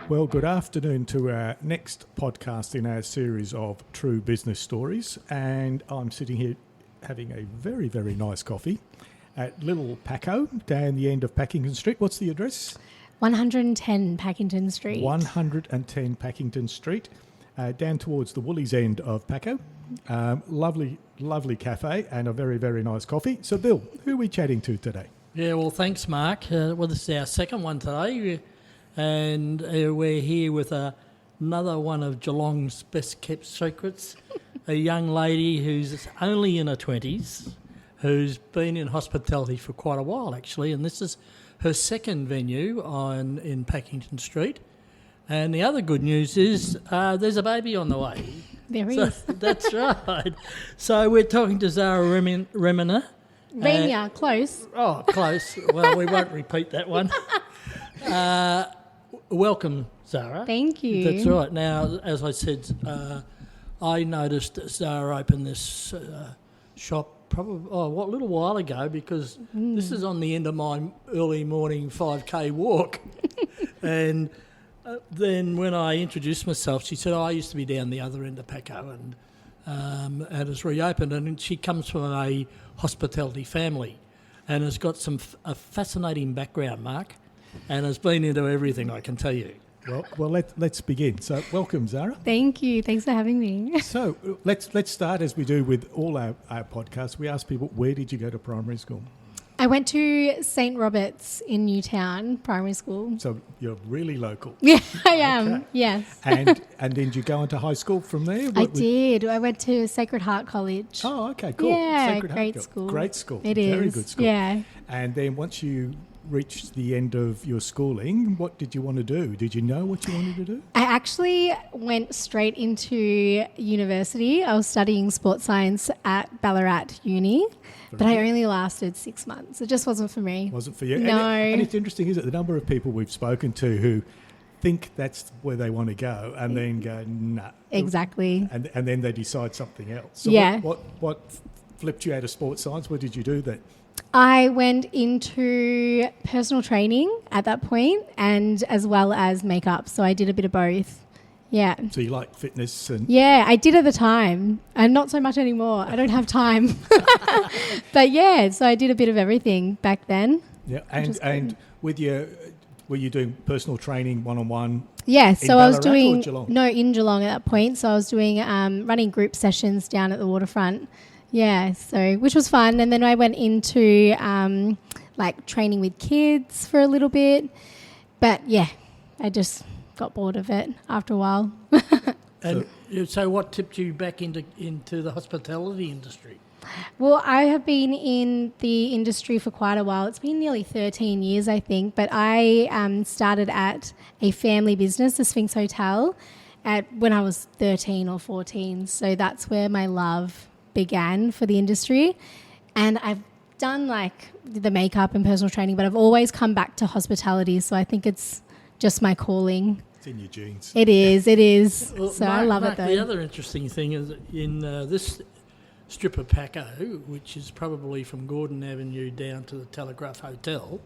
Well, good afternoon to our next podcast in our series of True Business Stories. And I'm sitting here having a very, very nice coffee at Little Pako down the end of Packington Street. What's the address? 110 Packington Street. 110 Packington Street, down towards the Woolies end of Pako. Lovely, lovely cafe and a very, very nice coffee. So, Bill, who are we chatting to today? Yeah, well, thanks, Mark. This is our second one today. And we're here with another one of Geelong's best-kept secrets, a young lady who's only in her 20s, who's been in hospitality for quite a while, actually, and this is her second venue in Packington Street. And the other good news is there's a baby on the way. There is. That's right. So we're talking to Zara Ramia. Ramia, close. Oh, close. Well, we won't repeat that one. Welcome, Zara. Thank you. That's right. Now, as I said, I noticed that Zara opened this shop probably a little while ago because this is on the end of my early morning 5K walk. And then when I introduced myself, she said, I used to be down the other end of Pako and it's reopened. And she comes from a hospitality family and has got a fascinating background, Mark. And has been into everything, I can tell you. Well, let's begin. So, welcome, Zara. Thank you. Thanks for having me. So, let's start as we do with all our podcasts. We ask people, where did you go to primary school? I went to St. Robert's in Newtown Primary School. So, you're really local. Yeah, I am. Okay. Yes. And did you go into high school from there? I did. I went to Sacred Heart College. Oh, okay, cool. Yeah, Sacred great Heart. school. Great school. It is. Very good school. Yeah. And then once you reached the end of your schooling, what did you want to do? Did you know what you wanted to do? I actually went straight into university. I was studying sports science at Ballarat Uni, but I only lasted 6 months. It just wasn't for me. Wasn't for you? No. And it's interesting, isn't it? The number of people we've spoken to who think that's where they want to go and then go, nah. Exactly. And then they decide something else. So yeah. What flipped you out of sports science? What did you do then? I went into personal training at that point and as well as makeup. So I did a bit of both. Yeah. So you like fitness and... Yeah, I did at the time and not so much anymore. I don't have time. But yeah, so I did a bit of everything back then. Yeah, and with your... Were you doing personal training one-on-one? Yeah, so I was doing... Or Geelong? No, in Geelong at that point. So I was doing running group sessions down at the waterfront. Yeah, so which was fun. And then I went into like training with kids for a little bit. But yeah, I just got bored of it after a while. And so what tipped you back into the hospitality industry? Well, I have been in the industry for quite a while. It's been nearly 13 years, I think. But I started at a family business, the Sphinx Hotel, when I was 13 or 14. So that's where my love began for the industry. And I've done like the makeup and personal training, but I've always come back to hospitality. So I think it's just my calling. It's in your genes. It is. Well, so Mark, I love it though. The other interesting thing is in this strip of Pako, which is probably from Gordon Avenue down to the Telegraph Hotel,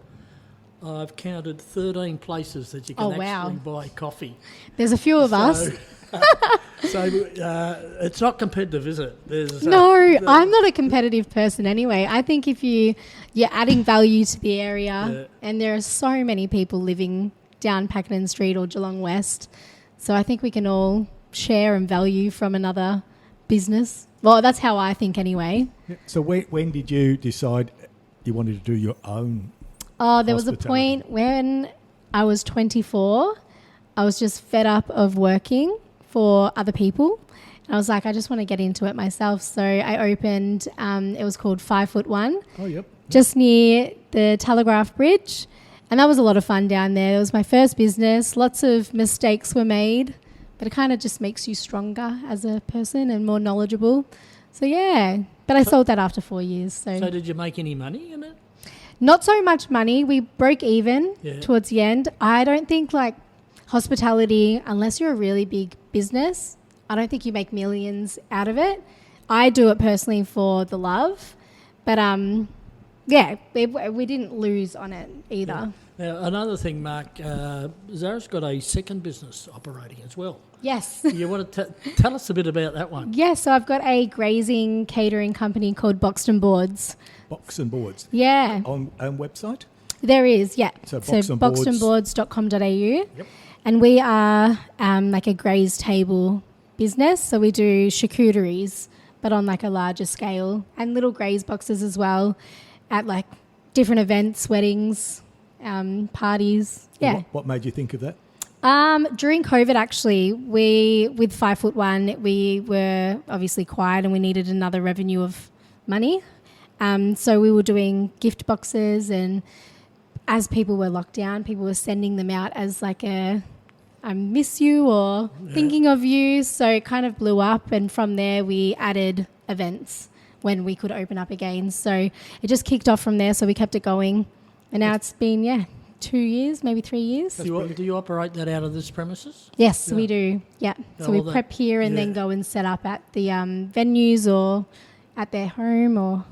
I've counted 13 places that you can actually buy coffie. There's a few of us. So it's not competitive, is it? No, I'm not a competitive person anyway. I think if you're adding value to the area, and there are so many people living down Packington Street or Geelong West, so I think we can all share and value from another business. Well, that's how I think anyway. Yeah. So when did you decide you wanted to do your own there was a point when I was 24. I was just fed up of working for other people. And I was like, I just want to get into it myself. So I opened, it was called 5 Foot One. Oh, yep. Just near the Telegraph Bridge. And that was a lot of fun down there. It was my first business. Lots of mistakes were made, but it kind of just makes you stronger as a person and more knowledgeable. So, yeah. But I sold that after 4 years. So did you make any money in it? Not so much money. We broke even towards the end. I don't think hospitality, unless you're a really big business, I don't think you make millions out of it. I do it personally for the love. But we didn't lose on it either. Now, another thing, Mark, Zara's got a second business operating as well. Yes. You want to tell us a bit about that one? Yes, so I've got a grazing catering company called Boxton Boards. Box and Boards. Yeah. On website? There is, yeah. So boxtonboards.com.au. Yep. And we are like a graze table business. So we do charcuteries, but on like a larger scale, and little graze boxes as well at like different events, weddings, parties. Yeah. What made you think of that? During COVID, actually, with 5'1", we were obviously quiet and we needed another revenue of money. So we were doing gift boxes, and as people were locked down, people were sending them out as like I miss you or thinking of you. So it kind of blew up, and from there we added events when we could open up again. So it just kicked off from there. So we kept it going, and now it's been 2 years, maybe 3 years. Do you operate that out of this premises? Yes, we do. Yeah. So we prep here and then go and set up at the venues or at their home or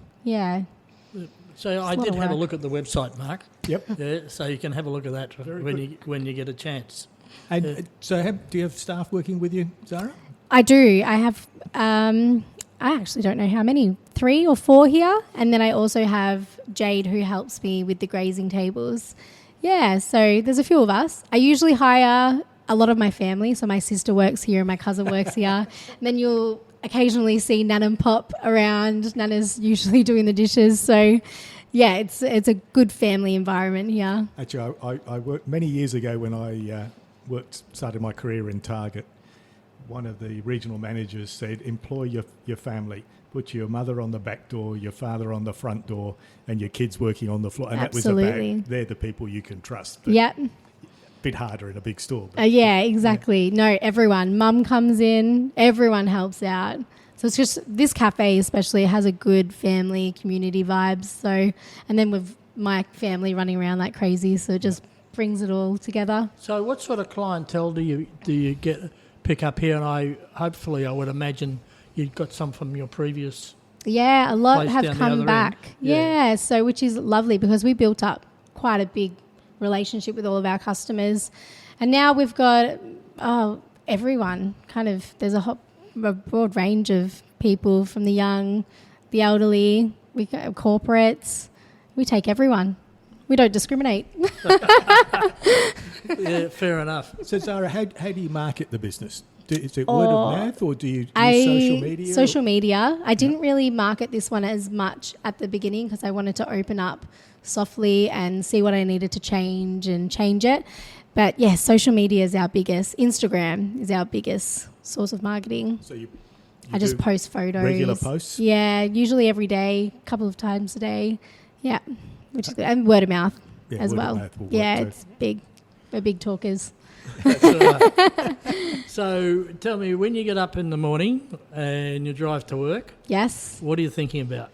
So I did have a look at the website, Mark. Yep. Yeah, so you can have a look at that when you get a chance. And do you have staff working with you, Zara? I do. I have. I actually don't know how many, 3 or 4 here, and then I also have Jade who helps me with the grazing tables. Yeah, so there's a few of us. I usually hire a lot of my family, so my sister works here and my cousin works here, and then you'll occasionally see Nan and Pop around. Nana's usually doing the dishes, so yeah, it's a good family environment here. Actually, I worked many years ago when I started my career in Target. One of the regional managers said, employ your family. Put your mother on the back door, your father on the front door, and your kids working on the floor. And Absolutely. they're the people you can trust. Yeah. Bit harder in a big store. But yeah, exactly. Yeah. No, everyone. Mum comes in, everyone helps out. So it's just, this cafe especially has a good family community vibes. So, and then with my family running around like crazy, so it just brings it all together. So what sort of clientele do you pick up here? And I would imagine you got some from your previous. Yeah, a lot have come back. Yeah, so which is lovely because we built up quite a big relationship with all of our customers, and now we've got everyone. Kind of, there's a broad range of people from the young, the elderly, we got corporates. We take everyone. We don't discriminate. Yeah, fair enough. So Zara, how do you market the business? Is it word of mouth, or do you use social media? Social media. I didn't really market this one as much at the beginning because I wanted to open up softly and see what I needed to change it. But yeah, social media is our biggest. Instagram is our biggest source of marketing. So you I just post photos. Regular posts? Yeah, usually every day, a couple of times a day. Yeah, which is good. And word of mouth as well. Yeah, it's big. We're big talkers. That's all right. So tell me, when you get up in the morning and you drive to work, yes, what are you thinking about?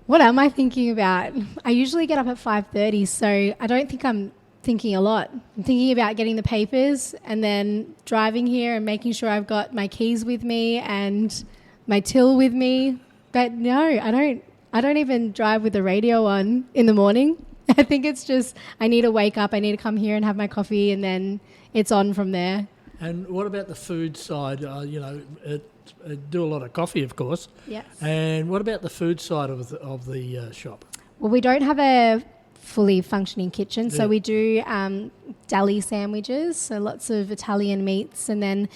What am I thinking about? I usually get up at 5:30, so I don't think I'm thinking a lot. I'm thinking about getting the papers and then driving here and making sure I've got my keys with me and my till with me. But no, I don't even drive with the radio on in the morning. I think it's just I need to wake up, I need to come here and have my coffee, and then it's on from there. And what about the food side? Do a lot of coffee, of course. Yes. And what about the food side of the shop? Well, we don't have a fully functioning kitchen, so we do deli sandwiches, so lots of Italian meats, and then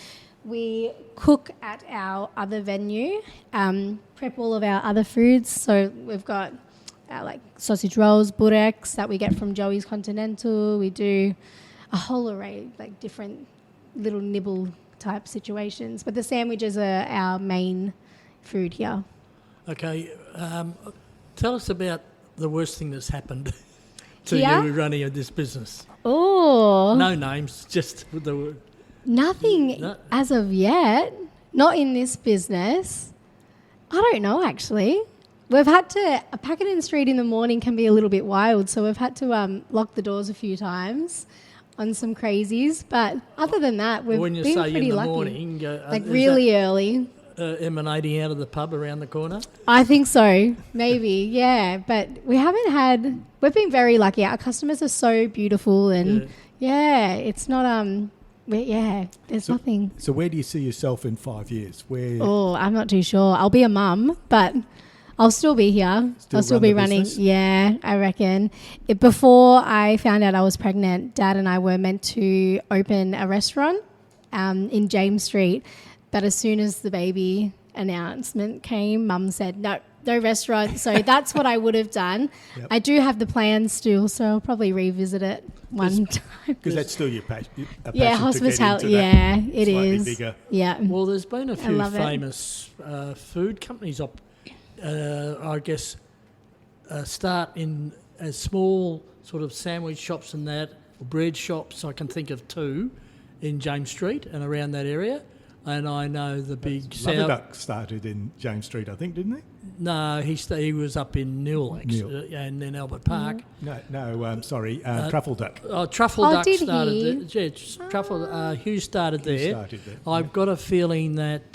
we cook at our other venue, prep all of our other foods. So we've got like sausage rolls, bureks that we get from Joey's Continental. We do a whole array, like different little nibble type situations. But the sandwiches are our main food here. Okay. Tell us about the worst thing that's happened to you running this business. Oh. No names, just the... Nothing as of yet. Not in this business. I don't know, actually. We've had to... Pakenham Street in the morning can be a little bit wild, so we've had to lock the doors a few times on some crazies. But other than that, we've been pretty lucky. When you say in the morning... like really early. emanating out of the pub around the corner? I think so, maybe, yeah. But we've been very lucky. Our customers are so beautiful and, it's not, there's nothing. So where do you see yourself in 5 years? Oh, I'm not too sure. I'll be a mum, but I'll still be here. I'll still be running. Business? Yeah, I reckon. Before I found out I was pregnant, Dad and I were meant to open a restaurant in James Street. But as soon as the baby announcement came, Mum said, no restaurant. So that's what I would have done. Yep. I do have the plans still, so I'll probably revisit it one time. Because that's still your passion. Yeah, hospitality. Yeah, it is. Bigger. Yeah. Well, there's been a few famous food companies I guess, start in as small sort of sandwich shops and that, or bread shops. I can think of 2 in James Street and around that area. And I know the big... Duck started in James Street, I think, didn't he? No, he was up in Newell, and then Albert Park. Sorry, Truffle Duck. Truffle Duck started there. Yeah, Truffle. Hugh started there. I've got a feeling that...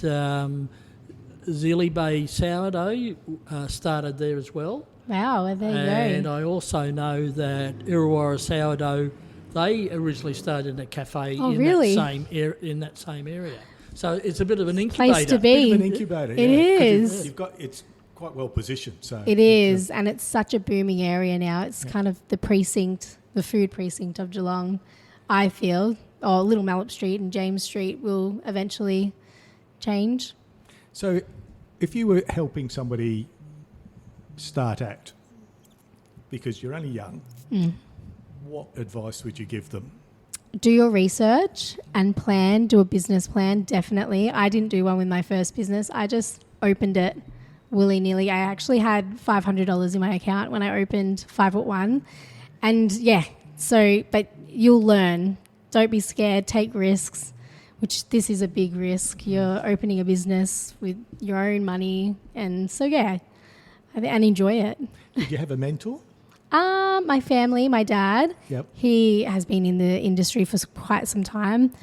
Zilly Bay Sourdough started there as well. Wow, there you go. And I also know that Illawarra Sourdough, they originally started in a cafe in that same area. So it's a bit of an incubator. Place to be. Bit of an incubator. It is. It's quite well positioned. So it is, and it's such a booming area now. It's kind of the food precinct of Geelong, I feel. Or Little Mallup Street and James Street will eventually change. So if you were helping somebody start out, because you're only young, what advice would you give them? Do your research and do a business plan, definitely. I didn't do one with my first business. I just opened it willy-nilly. I actually had $500 in my account when I opened 5 at 1. And but you'll learn. Don't be scared, take risks. Which this is a big risk. You're opening a business with your own money, and and enjoy it. Did you have a mentor? My family, my dad. Yep. He has been in the industry for quite some time.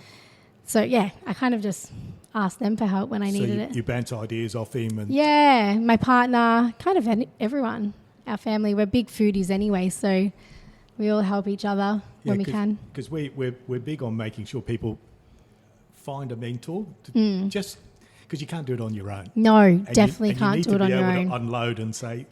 So I kind of just asked them for help when I needed it. You bounce ideas off him, and my partner, kind of everyone. Our family, we're big foodies anyway, so we all help each other when we can. Because we're big on making sure people find a mentor, just because you can't do it on your own. No, definitely can't do it on your own. You need to be able to unload and say,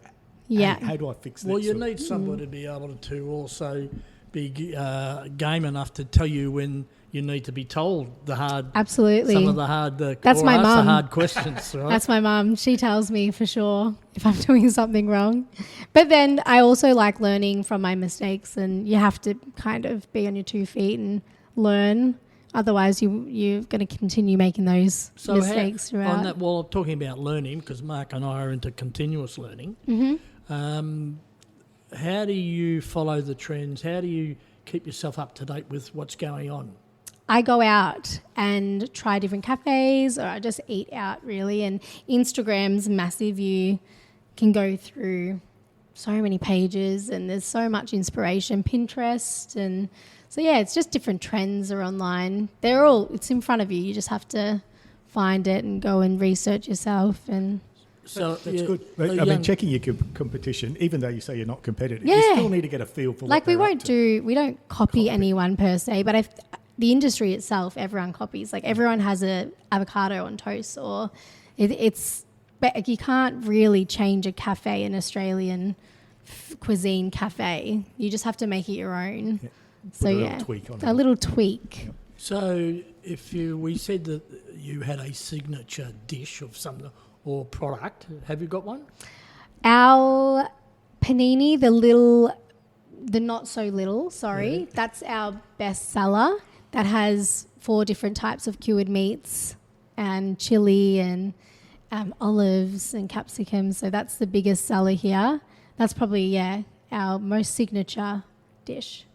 hey, how do I fix this? Well, you need somebody to be able to also be game enough to tell you when you need to be told some of the hard, that's my mum. The hard questions, right? That's my mum. She tells me for sure if I'm doing something wrong. But then I also like learning from my mistakes, and you have to kind of be on your 2 feet and learn. Otherwise, you're going to continue making those mistakes throughout. On that, while I'm talking about learning, because Mark and I are into continuous learning, how do you follow the trends? How do you keep yourself up to date with what's going on? I go out and try different cafes, or I just eat out, really. And Instagram's massive. You can go through so many pages, and there's so much inspiration. Pinterest and... So, it's just different trends are online. It's in front of you. You just have to find it and go and research yourself. And so that's good. I mean, checking your competition, even though you say you're not competitive, you still need to get a feel for what we don't copy anyone per se, but the industry itself, everyone copies. Like everyone has a avocado on toast, or but you can't really change a cafe, an Australian cuisine cafe. You just have to make it your own. Yeah. A little tweak. Yep. So we said that you had a signature dish of some or product. Have you got one? Our panini, the not so little, that's our best seller. That has 4 different types of cured meats and chili and olives and capsicum. So that's the biggest seller here. That's probably, our most signature dish.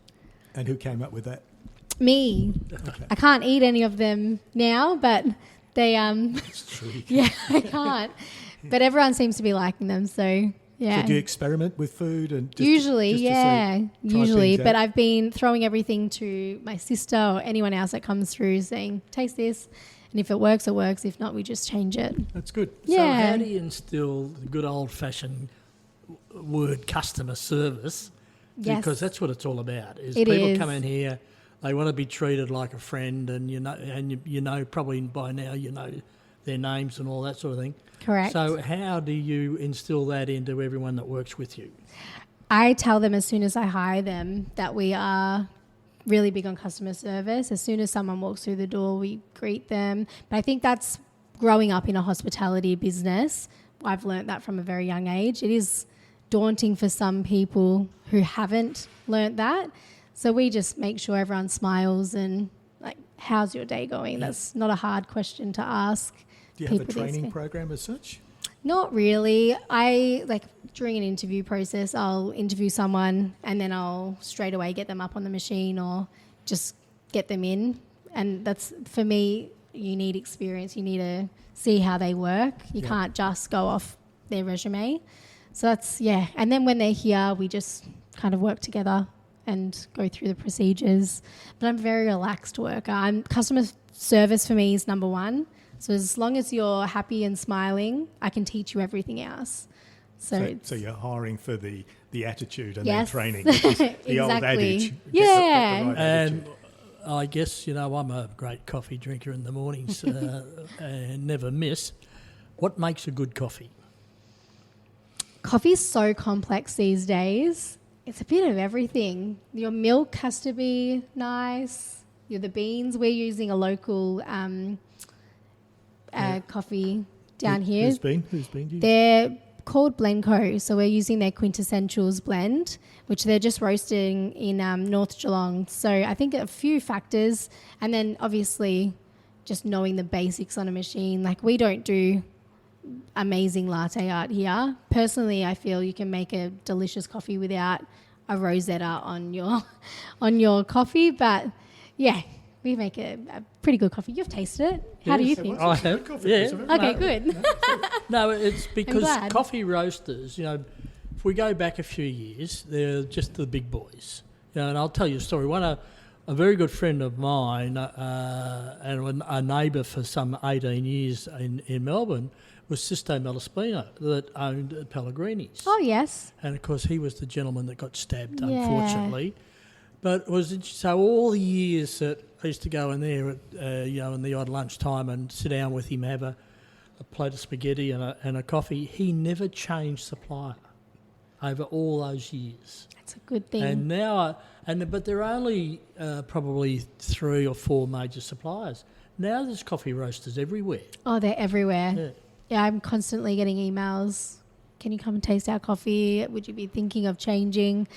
And who came up with that? Me. Okay. I can't eat any of them now, but they... That's true. Yeah, I can't. But everyone seems to be liking them, so... Yeah. So do you experiment with food? And usually. But I've been throwing everything to my sister or anyone else that comes through saying, taste this. And if it works, it works. If not, we just change it. That's good. So Yeah. how do you instill the good old-fashioned word customer service? Yes. Because that's what it's all about. Is It people is. come in here, they want to be treated like a friend, and you know probably by now you know their names and all that sort of thing. Correct. So how do you instill that into everyone that works with you? I tell them as soon as I hire them that we are really big on customer service. As soon as someone walks through the door, we greet them. But I think that's growing up in a hospitality business. I've learnt that from a very young age. It is daunting for some people who haven't learnt that. So we just make sure everyone smiles and like, how's your day going? That's not a hard question to ask. Do you have a people these training days. program as such? Not really. During an interview process, I'll interview someone and then I'll straight away get them up on the machine or just get them in. And that's, for me, you need experience. You need to see how they work. You can't just go off their resume. So that's, yeah. And then when they're here, we just kind of work together and go through the procedures. But I'm a very relaxed worker. Customer service for me is number one. So as long as you're happy and smiling, I can teach you everything else. So you're hiring for the attitude and Yes. then training, which is the old Exactly. adage. Yeah. Get the right And attitude. I guess, I'm a great coffee drinker in the mornings and never miss. What makes a good coffee? coffee's so complex these days. It's a bit of everything. Your milk has to be nice. The beans, we're using a local coffee down here. Who's been used? They're called Blenco, so we're using their quintessentials blend, which they're just roasting in North Geelong. So I think a few factors, and then obviously just knowing the basics on a machine. Like, we don't do amazing latte art here. Personally, I feel you can make a delicious coffee without a rosetta on your coffee, but yeah, we make a pretty good coffee. You've tasted it. How do you think? I have. Coffee, Yeah. isn't it? Okay, No. good. No, it's because glad. coffee roasters, if we go back a few years, they're just the big boys. And I'll tell you a story. A very good friend of mine and a neighbour for some 18 years in Melbourne was Sisto Malaspina that owned Pellegrini's. Oh, yes. And, of course, he was the gentleman that got stabbed, Yeah. unfortunately. But so all the years that I used to go in there, in the odd lunchtime and sit down with him, have a plate of spaghetti and a coffee, he never changed supplier over all those years. That's a good thing. And now, but there are only probably 3 or 4 major suppliers. Now there's coffee roasters everywhere. Oh, they're everywhere. Yeah. Yeah, I'm constantly getting emails. Can you come and taste our coffee? Would you be thinking of changing?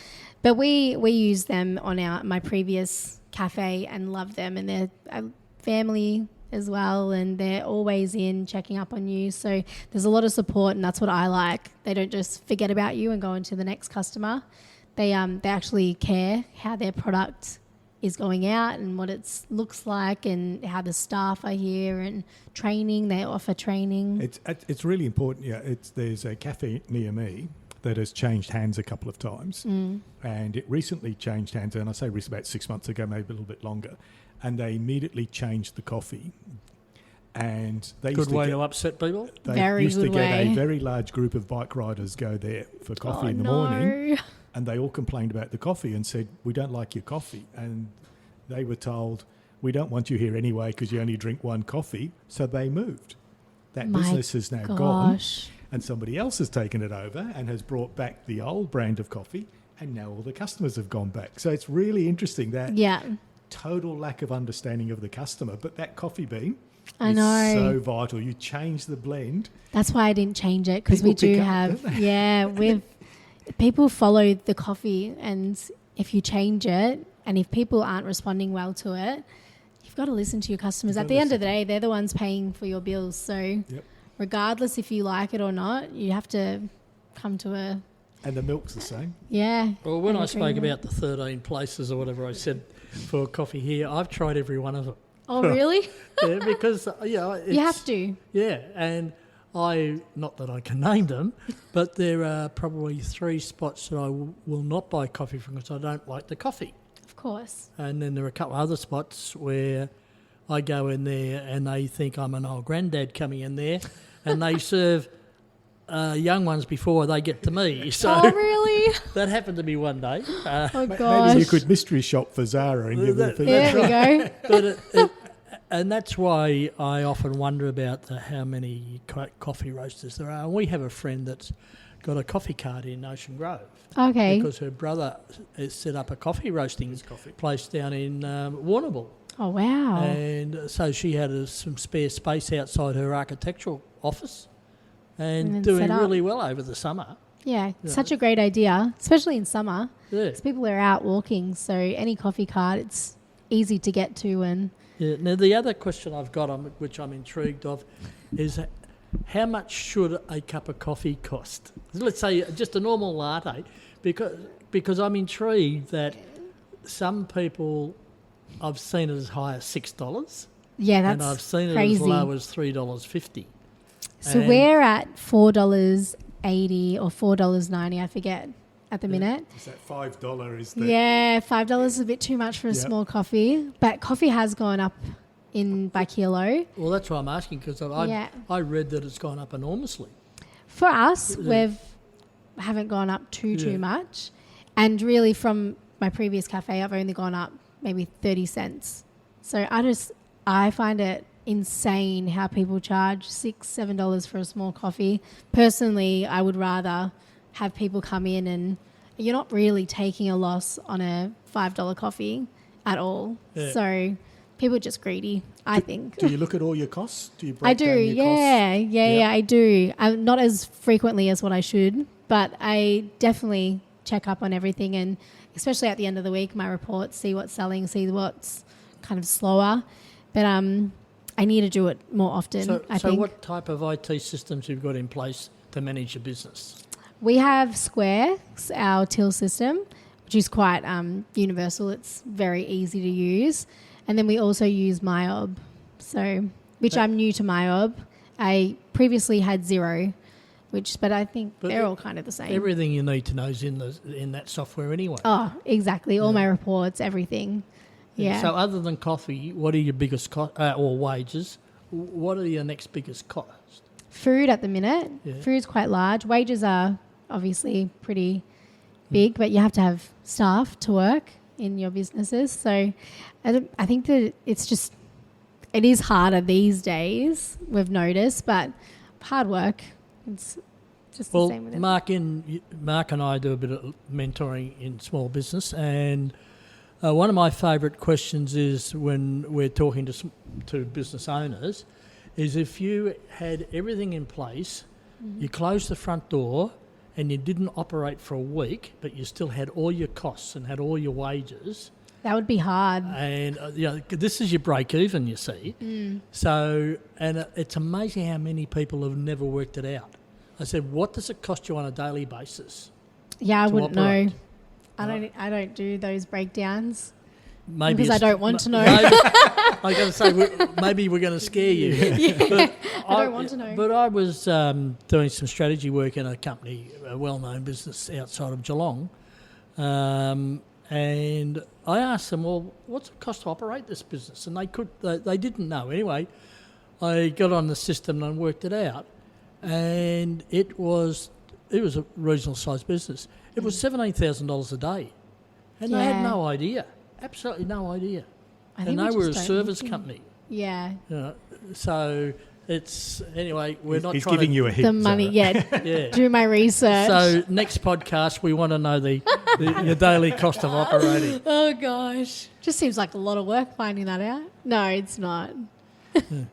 But we use them on my previous cafe and love them. And they're a family as well, and they're always in checking up on you. So there's a lot of support, and that's what I like. They don't just forget about you and go on to the next customer. They actually care how their product is going out and what it looks like and how the staff are here and training. They offer training. It's really important. Yeah, there's a cafe near me that has changed hands a couple of times, and it recently changed hands. And I say recently, about 6 months ago, maybe a little bit longer. And they immediately changed the coffee. And they Good way to upset people. They Very used to good get way. a very large group of bike riders go there for coffee in the morning, and they all complained about the coffee and said, "We don't like your coffee." And they were told, "We don't want you here anyway because you only drink one coffee." So they moved. That My business is now gone, Gosh. and somebody else has taken it over and has brought back the old brand of coffee, and now all the customers have gone back. So it's really interesting that Yeah, total lack of understanding of the customer, but that coffee bean I is know. so vital. You change the blend. That's why I didn't change it, because we People do pick up, have, don't people follow the coffee, and if you change it and if people aren't responding well to it, you've got to listen to your customers. You've At got the to end of the day, they're the ones paying for your bills. So regardless if you like it or not, you have to come to a, And the milk's the same. yeah. Well, when an I spoke agreement. about the 13 places or whatever I said for coffee here, I've tried every one of them. Oh, really? Yeah, because, it's, You have to. Yeah, and not that I can name them, but there are probably 3 spots that I will not buy coffee from because I don't like the coffee. Of course. And then there are a couple of other spots where I go in there and they think I'm an old granddad coming in there, and they serve young ones before they get to me. So Oh, really? that happened to me one day. Oh, Maybe gosh. you could mystery shop for Zara and give them the There we go. But and that's why I often wonder about how many coffee roasters there are. And we have a friend that's got a coffee cart in Ocean Grove. Okay. Because her brother has set up a coffee roasting place down in Warrnambool. Oh, wow. And so she had some spare space outside her architectural office and then doing set up. really well over the summer. Yeah, such a great idea, especially in summer. Yeah. Because people are out walking, so any coffee cart, it's easy to get to. And Yeah. Now, the other question I've got, which I'm intrigued of, is how much should a cup of coffee cost? Let's say just a normal latte, because I'm intrigued that some people, I've seen it as high as $6, yeah, and I've that's seen crazy. it as low as $3.50. So And- we're at $4.80 or $4.90, I forget, at the minute. Is that $5? Is that Yeah, $5 is a bit too much for a Yep. small coffee, but coffee has gone up by kilo. Well, that's why I'm asking, because Yeah. I read that it's gone up enormously. For us, Yeah. haven't gone up too Yeah. much, and really from my previous cafe, I've only gone up maybe 30 cents. So I find it insane how people charge $6-7 for a small coffee. Personally, I would rather have people come in and you're not really taking a loss on a $5 coffee at all. Yeah. So people are just greedy, I think. Do you look at all your costs? Do you break I do, down your yeah, I do. Not as frequently as what I should, but I definitely check up on everything, and especially at the end of the week, my reports, see what's selling, see what's kind of slower. But I need to do it more often, I So think. what type of IT systems you've got in place to manage your business? We have Square, our till system, which is quite universal. It's very easy to use. And then we also use MyOb, which I'm new to MyOb. I previously had Zero, but I think But they're all kind of the same. Everything you need to know is in that software anyway. Oh, exactly. All my reports, everything. Yeah. So other than coffee, what are your biggest or wages? What are your next biggest costs? Food at the minute. Yeah. Food's quite large. Wages are obviously pretty big, but you have to have staff to work in your businesses. So I think that it is harder these days, we've noticed, but hard work. It's just the same with it. Mark and I do a bit of mentoring in small business, and one of my favourite questions is when we're talking to business owners, is if you had everything in place, you closed the front door and you didn't operate for a week, but you still had all your costs and had all your wages, That would be hard. and this is your break even, you see. So, and it's amazing how many people have never worked it out. I said, what does it cost you on a daily basis? Yeah, I to wouldn't operate? know. I don't do those breakdowns Maybe because I it's- don't want to know. Maybe, I was going to say, maybe we're going to scare you. But I don't want to know. But I was doing some strategy work in a company, a well-known business outside of Geelong, and I asked them, well, what's it cost to operate this business? And they didn't know. Anyway, I got on the system and worked it out, and it was a reasonable sized business. It was $17,000 a day, and they had Yeah. no idea, absolutely no idea. I think And they we were a just don't service think- company. Yeah. So it's anyway. We're not He's trying giving to, you a hint. The money, Zara. yeah. Yeah. Do my research. So next podcast, we want to know your daily cost of operating. Oh gosh, just seems like a lot of work finding that out. No, it's not.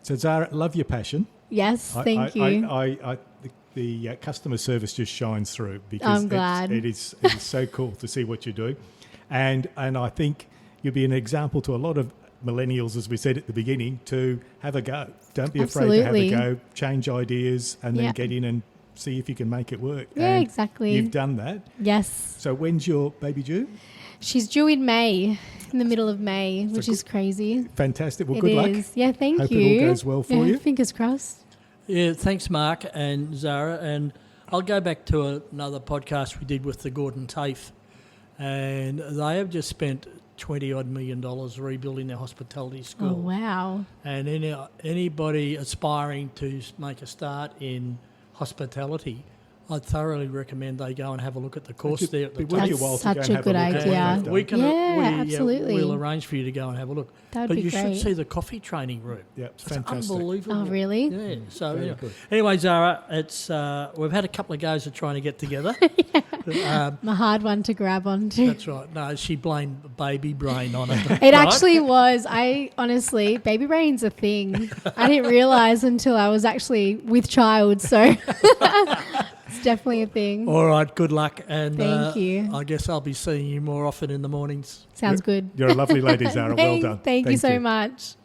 So Zara, love your passion. Yes, thank you. The customer service just shines through because I'm glad. it is so cool to see what you're doing, and I think you'll be an example to a lot of millennials, as we said at the beginning, to have a go. Don't be afraid to have Absolutely. a go, change ideas, and then Yeah. get in and see if you can make it work. Yeah, And exactly. You've done that. Yes, So when's your baby due? she's due in May, in the middle of May, which is crazy. Fantastic. Well, It good luck. is. Yeah, thank Hope you. it all goes well for Yeah, you. Fingers crossed. Yeah, thanks, Mark and Zara. And I'll go back to another podcast we did with the Gordon Tafe, and they have just spent $20-odd million rebuilding their hospitality school. Oh, wow. And anybody aspiring to make a start in hospitality, I'd thoroughly recommend they go and have a look at the course there at the It would be a That's while to go such and a have good a look at idea. what they've we done. can, Absolutely. we'll arrange for you to go and have a look. That would But be you should great. see the coffee training room. Yeah, it's It's fantastic. unbelievable. Oh, really? Yeah. So Very anyway, good. anyway, Zara, it's we've had a couple of goes at trying to get together. A hard one to grab onto. That's right. No, she blamed baby brain on it. It actually was. I honestly, baby brain's a thing. I didn't realise until I was actually with child. So it's definitely a thing. All right. Good luck, and Thank you. I guess I'll be seeing you more often in the mornings. Sounds good. You're a lovely lady, Zara. Well done. Thank you so much.